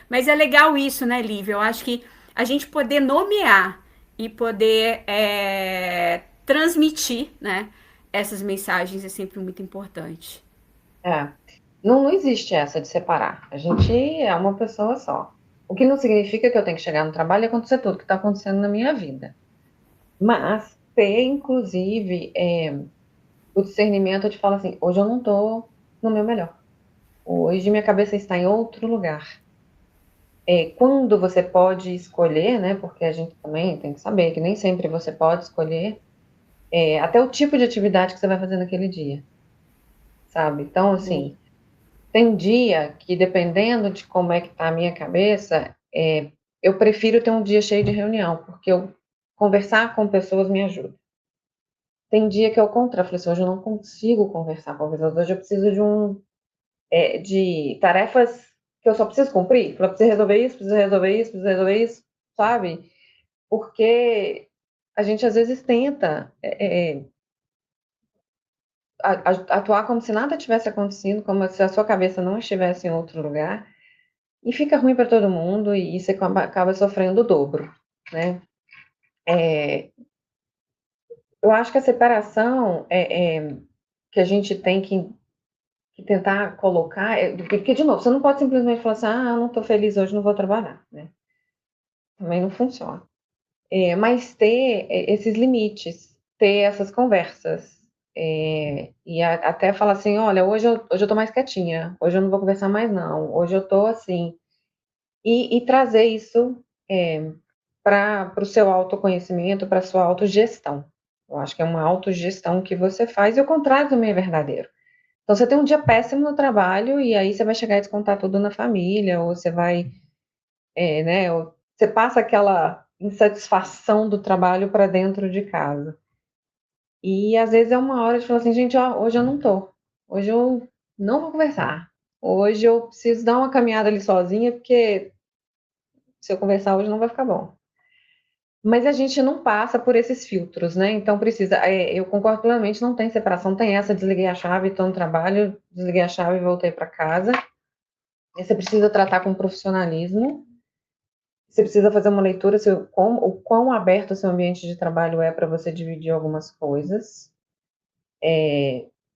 A: Mas é legal isso, né, Lívia? Eu acho que a gente poder nomear e poder transmitir, né, essas mensagens é sempre muito importante.
B: É. Não existe essa de separar. A gente é uma pessoa só. O que não significa que eu tenho que chegar no trabalho e acontecer tudo que está acontecendo na minha vida. Mas ter, inclusive, o discernimento de falar assim, hoje eu não estou no meu melhor. Hoje minha cabeça está em outro lugar. Quando você pode escolher, né? Porque a gente também tem que saber que nem sempre você pode escolher até o tipo de atividade que você vai fazer naquele dia, sabe? Então, assim, tem dia que, dependendo de como é que tá a minha cabeça, eu prefiro ter um dia cheio de reunião, porque conversar com pessoas me ajuda. Tem dia que é o contrário, eu falei assim, hoje eu não consigo conversar com pessoas, hoje eu preciso de tarefas que eu só preciso cumprir, eu preciso resolver isso, preciso resolver isso, preciso resolver isso, sabe? Porque a gente às vezes tenta atuar como se nada tivesse acontecido, como se a sua cabeça não estivesse em outro lugar, e fica ruim para todo mundo e você acaba sofrendo o dobro, né? Eu acho que a separação que a gente tem que tentar colocar, porque, de novo, você não pode simplesmente falar assim, eu não estou feliz hoje, não vou trabalhar, né? Também não funciona. Mas ter esses limites, ter essas conversas, e até falar assim, olha, hoje eu tô mais quietinha, hoje eu não vou conversar mais não, hoje eu tô assim, e trazer isso para o seu autoconhecimento, para a sua autogestão. Eu acho que é uma autogestão que você faz, e o contrário também é verdadeiro. Então, você tem um dia péssimo no trabalho, e aí você vai chegar e descontar tudo na família, ou você vai, né, ou você passa aquela insatisfação do trabalho para dentro de casa. E às vezes é uma hora de falar assim, gente, ó, hoje eu não tô. Hoje eu não vou conversar. Hoje eu preciso dar uma caminhada ali sozinha, porque se eu conversar hoje não vai ficar bom. Mas a gente não passa por esses filtros, né? Então precisa. Eu concordo plenamente, não tem separação, tem essa, desliguei a chave, estou no trabalho, desliguei a chave e voltei para casa. E você precisa tratar com profissionalismo. Você precisa fazer uma leitura o quão aberto o seu ambiente de trabalho é para você dividir algumas coisas.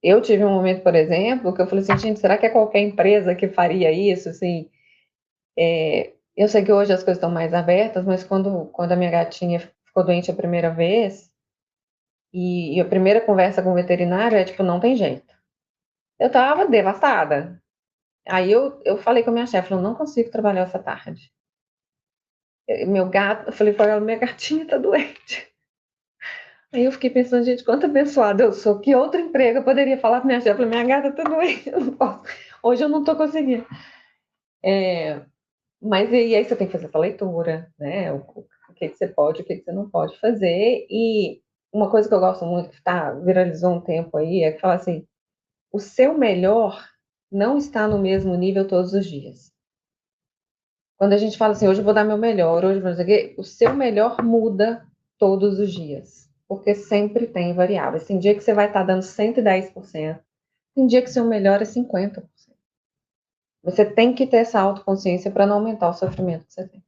B: Eu tive um momento, por exemplo, que eu falei assim, gente, será que é qualquer empresa que faria isso? Assim, eu sei que hoje as coisas estão mais abertas, mas quando a minha gatinha ficou doente a primeira vez, e a primeira conversa com o veterinário é tipo, não tem jeito. Eu tava devastada. Aí eu falei com a minha chefe, eu não consigo trabalhar essa tarde. Meu gato, eu falei para ela, minha gatinha tá doente. Aí eu fiquei pensando, gente, quanto abençoada eu sou. Que outro emprego eu poderia falar para minha chefe? Minha gata tá doente, eu não posso. Hoje eu não tô conseguindo. Mas e aí você tem que fazer essa leitura, né? O que você pode, o que você não pode fazer. E uma coisa que eu gosto muito, que viralizou um tempo aí, é que fala assim, o seu melhor não está no mesmo nível todos os dias. Quando a gente fala assim, hoje eu vou dar meu melhor, hoje eu vou fazer o quê? O seu melhor muda todos os dias. Porque sempre tem variáveis. Tem dia que você vai estar dando 110%, tem dia que seu melhor é 50%. Você tem que ter essa autoconsciência para não aumentar o sofrimento que você tem.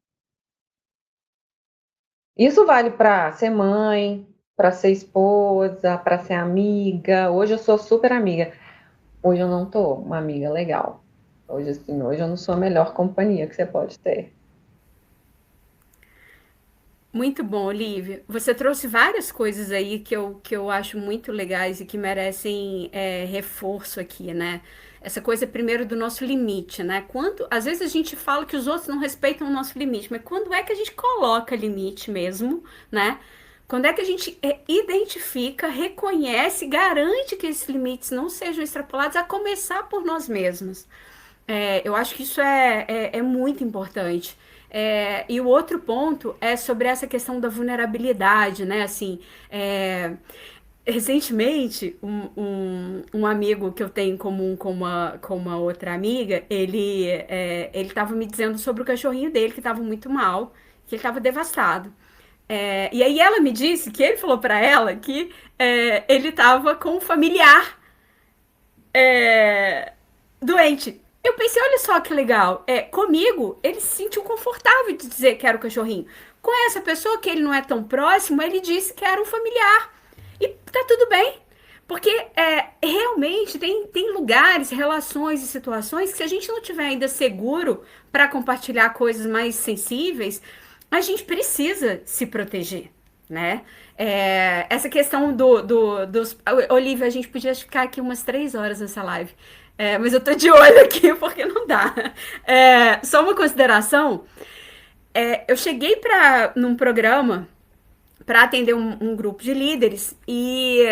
B: Isso vale para ser mãe, para ser esposa, para ser amiga. Hoje eu sou super amiga. Hoje eu não tô uma amiga legal. Hoje, assim, hoje eu não sou a melhor companhia que você pode ter.
A: Muito bom, Olivia. Você trouxe várias coisas aí que eu acho muito legais e que merecem reforço aqui, né? Essa coisa, primeiro, do nosso limite, né? Às vezes a gente fala que os outros não respeitam o nosso limite, mas quando é que a gente coloca limite mesmo, né? Quando é que a gente identifica, reconhece, garante que esses limites não sejam extrapolados, a começar por nós mesmos. Eu acho que isso é muito importante. E o outro ponto é sobre essa questão da vulnerabilidade, né? Assim, recentemente, um amigo que eu tenho em comum com uma outra amiga, ele estava me dizendo sobre o cachorrinho dele, que estava muito mal, que ele estava devastado. E aí ela me disse que ele falou para ela que ele estava com um familiar doente. Eu pensei, olha só que legal. Comigo, ele se sentiu confortável de dizer que era o cachorrinho. Com essa pessoa que ele não é tão próximo, ele disse que era um familiar. E tá tudo bem. Porque realmente tem lugares, relações e situações que se a gente não tiver ainda seguro para compartilhar coisas mais sensíveis, a gente precisa se proteger, né? Essa questão dos... Olivia, a gente podia ficar aqui umas 3 horas nessa live. Mas eu tô de olho aqui porque não dá. Só uma consideração. Eu cheguei num programa para atender um grupo de líderes e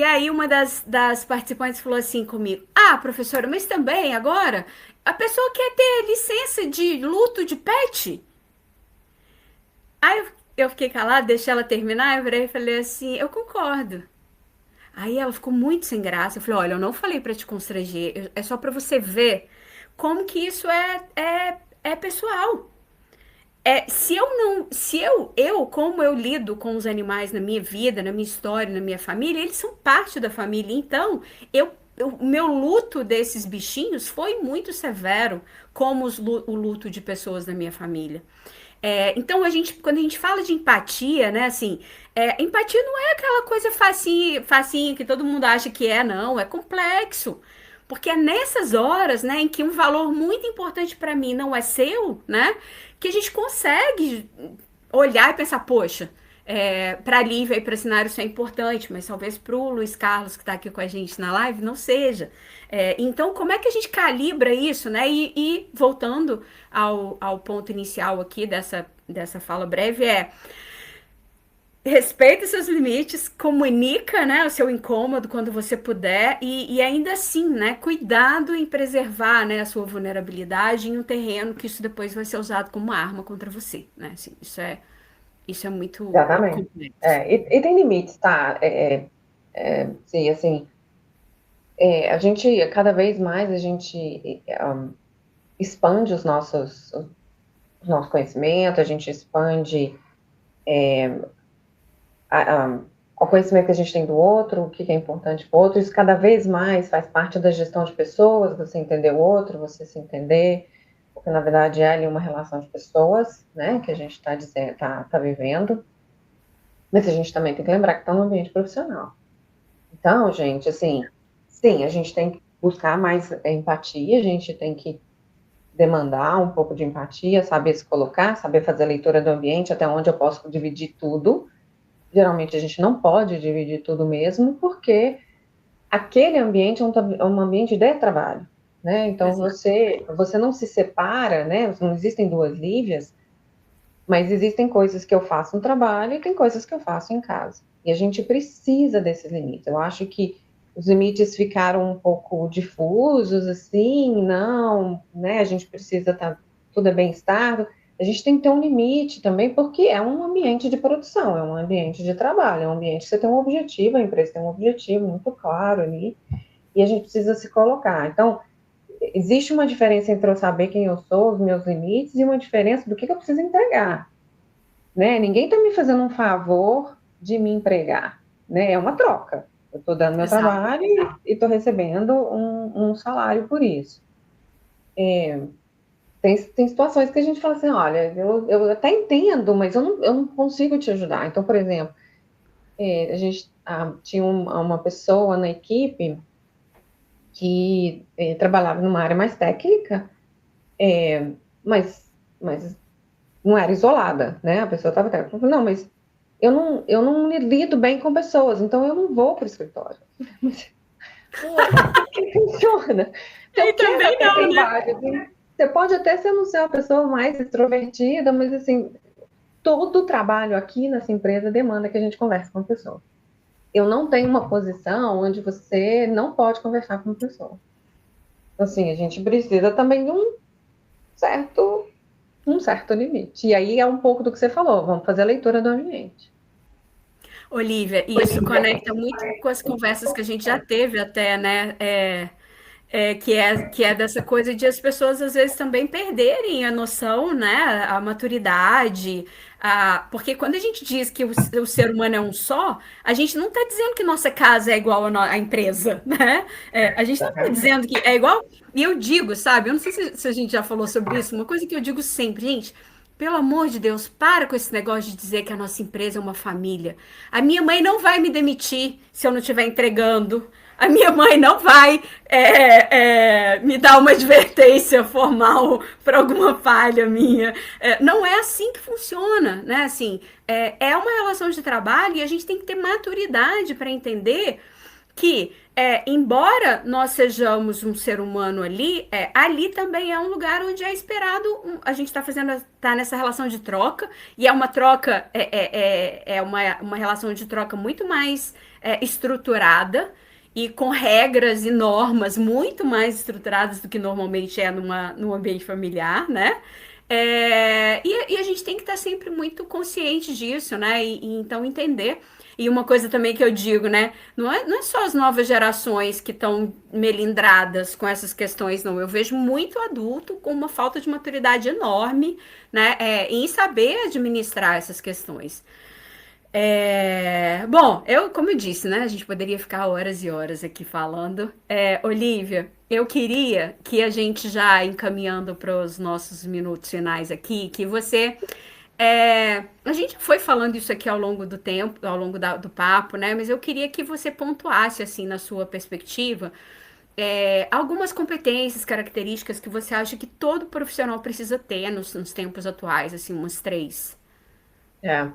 A: aí uma das participantes falou assim comigo: Ah, professora, mas também agora a pessoa quer ter licença de luto de pet? Aí eu fiquei calada, deixei ela terminar, eu virei e falei assim: Eu concordo. Aí ela ficou muito sem graça. Eu falei: Olha, eu não falei para te constranger, é só para você ver como que isso é pessoal. Se eu, como eu lido com os animais na minha vida, na minha história, na minha família, eles são parte da família. Então, o meu luto desses bichinhos foi muito severo, como o luto de pessoas da minha família. Então, quando a gente fala de empatia, né, assim, empatia não é aquela coisa facinha, facinha que todo mundo acha que não, é complexo. Porque é nessas horas, né, em que um valor muito importante para mim não é seu, né, que a gente consegue olhar e pensar, poxa, para a Lívia e para Sinário isso é importante, mas talvez para o Luiz Carlos, que está aqui com a gente na live, não seja. Então, como é que a gente calibra isso, né? E voltando ao ponto inicial aqui dessa fala breve, respeita seus limites, comunica, né, o seu incômodo quando você puder e ainda assim, né, cuidado em preservar, né, a sua vulnerabilidade em um terreno que isso depois vai ser usado como arma contra você, né, assim, isso é muito
B: Exatamente.
A: complexo.
B: E tem limites, tá? Sim, assim, a gente, cada vez mais, a gente expande os nossos conhecimentos, a gente expande a, a, o conhecimento que a gente tem do outro, o que é importante para o outro, isso cada vez mais faz parte da gestão de pessoas, você entender o outro, você se entender, porque na verdade é ali uma relação de pessoas, né, que a gente está dizendo, tá vivendo, mas a gente também tem que lembrar que está no ambiente profissional. Então, gente, assim, sim, a gente tem que buscar mais empatia, a gente tem que demandar um pouco de empatia, saber se colocar, saber fazer a leitura do ambiente, até onde eu posso dividir tudo. Geralmente a gente não pode dividir tudo mesmo, porque aquele ambiente é um ambiente de trabalho, né? Então
A: Exato.
B: você não se separa, né? Não existem duas Lívias, mas existem coisas que eu faço no trabalho e tem coisas que eu faço em casa. E a gente precisa desses limites. Eu acho que os limites ficaram um pouco difusos, assim, não, né? A gente precisa estar tudo é bem-estar. A gente tem que ter um limite também, porque é um ambiente de produção, é um ambiente de trabalho, é um ambiente que você tem um objetivo, a empresa tem um objetivo muito claro ali, e a gente precisa se colocar. Então, existe uma diferença entre eu saber quem eu sou, os meus limites, e uma diferença do que eu preciso entregar, né? Ninguém está me fazendo um favor de me empregar, né? É uma troca. Eu estou dando meu
A: Exato.
B: trabalho e estou recebendo um salário por isso. Tem situações que a gente fala assim, olha, eu até entendo, mas eu não consigo te ajudar. Então, por exemplo, a gente tinha uma pessoa na equipe que trabalhava numa área mais técnica, mas não era isolada, né? A pessoa estava técnica. Não, mas eu não lido bem com pessoas, então eu não vou para o escritório. Mas não é assim que funciona.
A: Aí
B: Eu quero
A: também
B: até ter
A: não, né?
B: embaixo. Assim, você pode até ser não ser uma pessoa mais extrovertida, mas assim, todo o trabalho aqui nessa empresa demanda que a gente converse com a pessoa. Eu não tenho uma posição onde você não pode conversar com a pessoa. Assim, a gente precisa também de certo, um certo limite. E aí é um pouco do que você falou, vamos fazer a leitura do ambiente.
A: Olivia, e isso conecta muito com as conversas que a gente já teve até, né? Que é dessa coisa de as pessoas às vezes também perderem a noção, né? A maturidade. Porque quando a gente diz que o ser humano é um só, a gente não está dizendo que nossa casa é igual à empresa, né? A gente não está dizendo que é igual. E eu digo, sabe? Eu não sei se a gente já falou sobre isso, uma coisa que eu digo sempre, gente. Pelo amor de Deus, para com esse negócio de dizer que a nossa empresa é uma família. A minha mãe não vai me demitir se eu não estiver entregando. A minha mãe não vai me dar uma advertência formal por alguma falha minha. Não é assim que funciona, né? Assim, é uma relação de trabalho e a gente tem que ter maturidade para entender que, embora nós sejamos um ser humano ali, ali também é um lugar onde é esperado, a gente tá nessa relação de troca, e é uma troca, uma relação de troca muito mais estruturada, e com regras e normas muito mais estruturadas do que normalmente é num ambiente familiar, né? E a gente tem que estar sempre muito consciente disso, né? E então entender. E uma coisa também que eu digo, né? Não é só as novas gerações que estão melindradas com essas questões, não. Eu vejo muito adulto com uma falta de maturidade enorme, né? Em saber administrar essas questões. Bom, como eu disse, né? A gente poderia ficar horas e horas aqui falando. Olivia, eu queria que a gente já encaminhando para os nossos minutos finais aqui, que você. A gente foi falando isso aqui ao longo do tempo, ao longo do papo, né? Mas eu queria que você pontuasse, assim, na sua perspectiva, algumas competências, características que você acha que todo profissional precisa ter nos tempos atuais, assim, umas três.
B: É.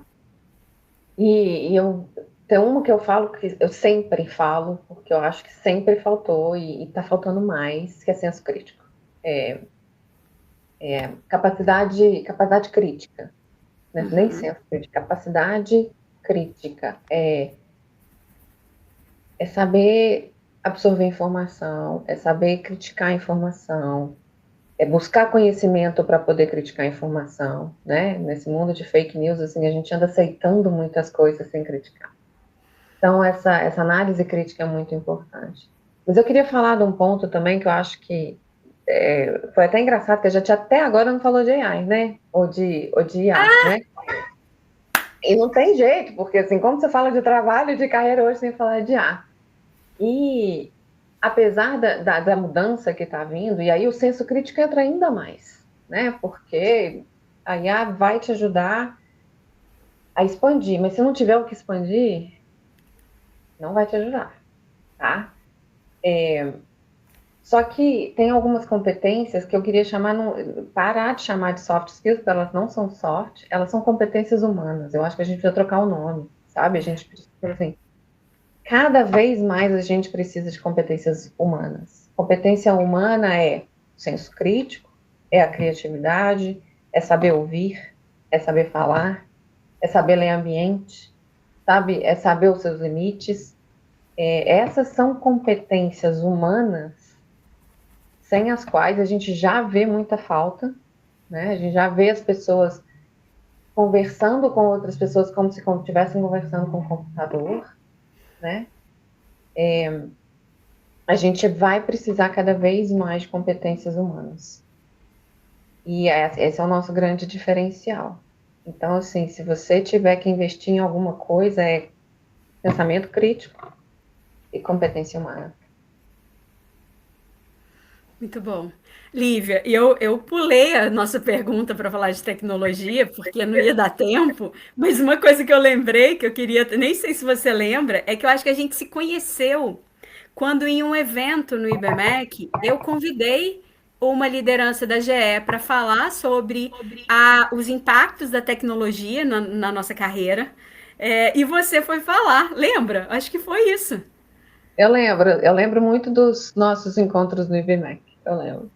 B: E eu tem uma que eu falo que eu sempre falo, porque eu acho que sempre faltou e está faltando mais, que é senso crítico. É, capacidade crítica, né? Nem
A: Uhum.
B: senso crítico, capacidade crítica é saber absorver informação, é saber criticar a informação, é buscar conhecimento para poder criticar a informação, né? Nesse mundo de fake news, assim, a gente anda aceitando muitas coisas sem criticar. Então, essa análise crítica é muito importante. Mas eu queria falar de um ponto também que eu acho que foi até engraçado, que a gente até agora não falou de AI, né? Ou de IA, né? E não tem jeito, porque assim, como você fala de trabalho e de carreira hoje sem falar de IA? E apesar da mudança que está vindo, e aí o senso crítico entra ainda mais, né? Porque a IA vai te ajudar a expandir, mas se não tiver o que expandir, não vai te ajudar, tá? Só que tem algumas competências que eu queria parar de chamar de soft skills, porque elas não são soft, elas são competências humanas. Eu acho que a gente precisa trocar o nome, sabe? A gente precisa, assim, cada vez mais a gente precisa de competências humanas. Competência humana é senso crítico, é a criatividade, é saber ouvir, é saber falar, é saber ler ambiente, sabe? É saber os seus limites. Essas são competências humanas sem as quais a gente já vê muita falta, né? A gente já vê as pessoas conversando com outras pessoas como se estivessem conversando com um computador, né? A gente vai precisar cada vez mais de competências humanas. E esse é o nosso grande diferencial. Então, assim, se você tiver que investir em alguma coisa, é pensamento crítico e competência humana.
A: Muito bom. Lívia, eu pulei a nossa pergunta para falar de tecnologia, porque não ia dar tempo, mas uma coisa que eu lembrei, que eu queria, nem sei se você lembra, é que eu acho que a gente se conheceu quando em um evento no IBMEC, eu convidei uma liderança da GE para falar sobre os impactos da tecnologia na nossa carreira, e você foi falar, lembra? Acho que foi isso.
B: Eu lembro muito dos nossos encontros no IBMEC, eu lembro.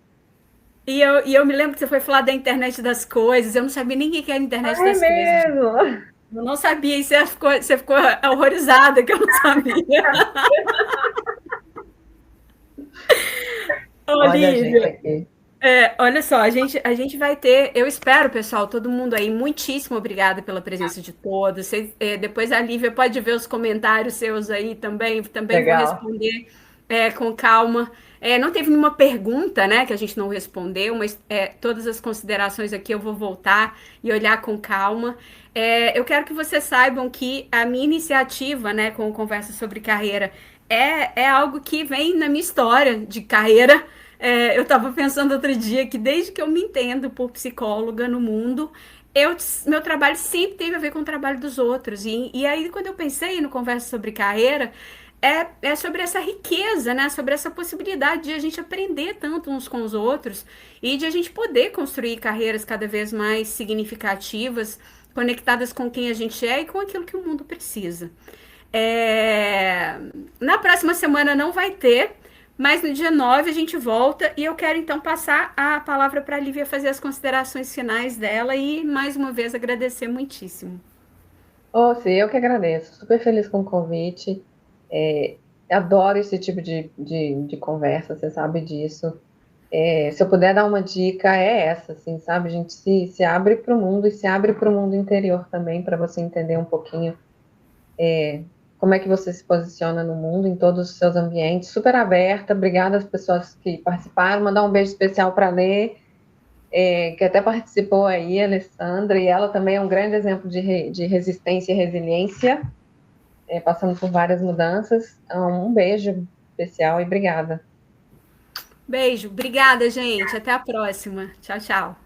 A: E eu me lembro que você foi falar da internet das coisas. Eu não sabia nem o que era a internet das coisas.
B: Mesmo?
A: Eu não sabia. E você ficou horrorizada que eu não sabia.
B: Olha a gente
A: Olivia,
B: aqui.
A: olha só, a gente vai ter. Eu espero, pessoal, todo mundo aí. Muitíssimo obrigada pela presença de todos. Depois a Lívia pode ver os comentários seus aí também. Também vou
B: Legal.
A: responder com calma. Não teve nenhuma pergunta, né, que a gente não respondeu, mas todas as considerações aqui eu vou voltar e olhar com calma. Eu quero que vocês saibam que a minha iniciativa, né, com Conversa sobre Carreira é algo que vem na minha história de carreira. Eu estava pensando outro dia que desde que eu me entendo por psicóloga no mundo, meu trabalho sempre teve a ver com o trabalho dos outros. E aí, quando eu pensei no Conversa sobre Carreira, é sobre essa riqueza, né? Sobre essa possibilidade de a gente aprender tanto uns com os outros e de a gente poder construir carreiras cada vez mais significativas, conectadas com quem a gente é e com aquilo que o mundo precisa. Na próxima semana não vai ter, mas no dia 9 a gente volta e eu quero então passar a palavra para a Lívia fazer as considerações finais dela e mais uma vez agradecer muitíssimo.
B: Sim, eu que agradeço. Super feliz com o convite. Adoro esse tipo de conversa, você sabe disso. Se eu puder dar uma dica, é essa, assim, sabe? A gente se abre para o mundo e se abre para o mundo interior também, para você entender um pouquinho como é que você se posiciona no mundo, em todos os seus ambientes. Super aberta, obrigada às pessoas que participaram. Mandar um beijo especial para a Lê, que até participou aí, a Alessandra, e ela também é um grande exemplo de resistência e resiliência, passando por várias mudanças. Então, um beijo especial e obrigada.
A: Beijo, obrigada, gente. Até a próxima. Tchau, tchau.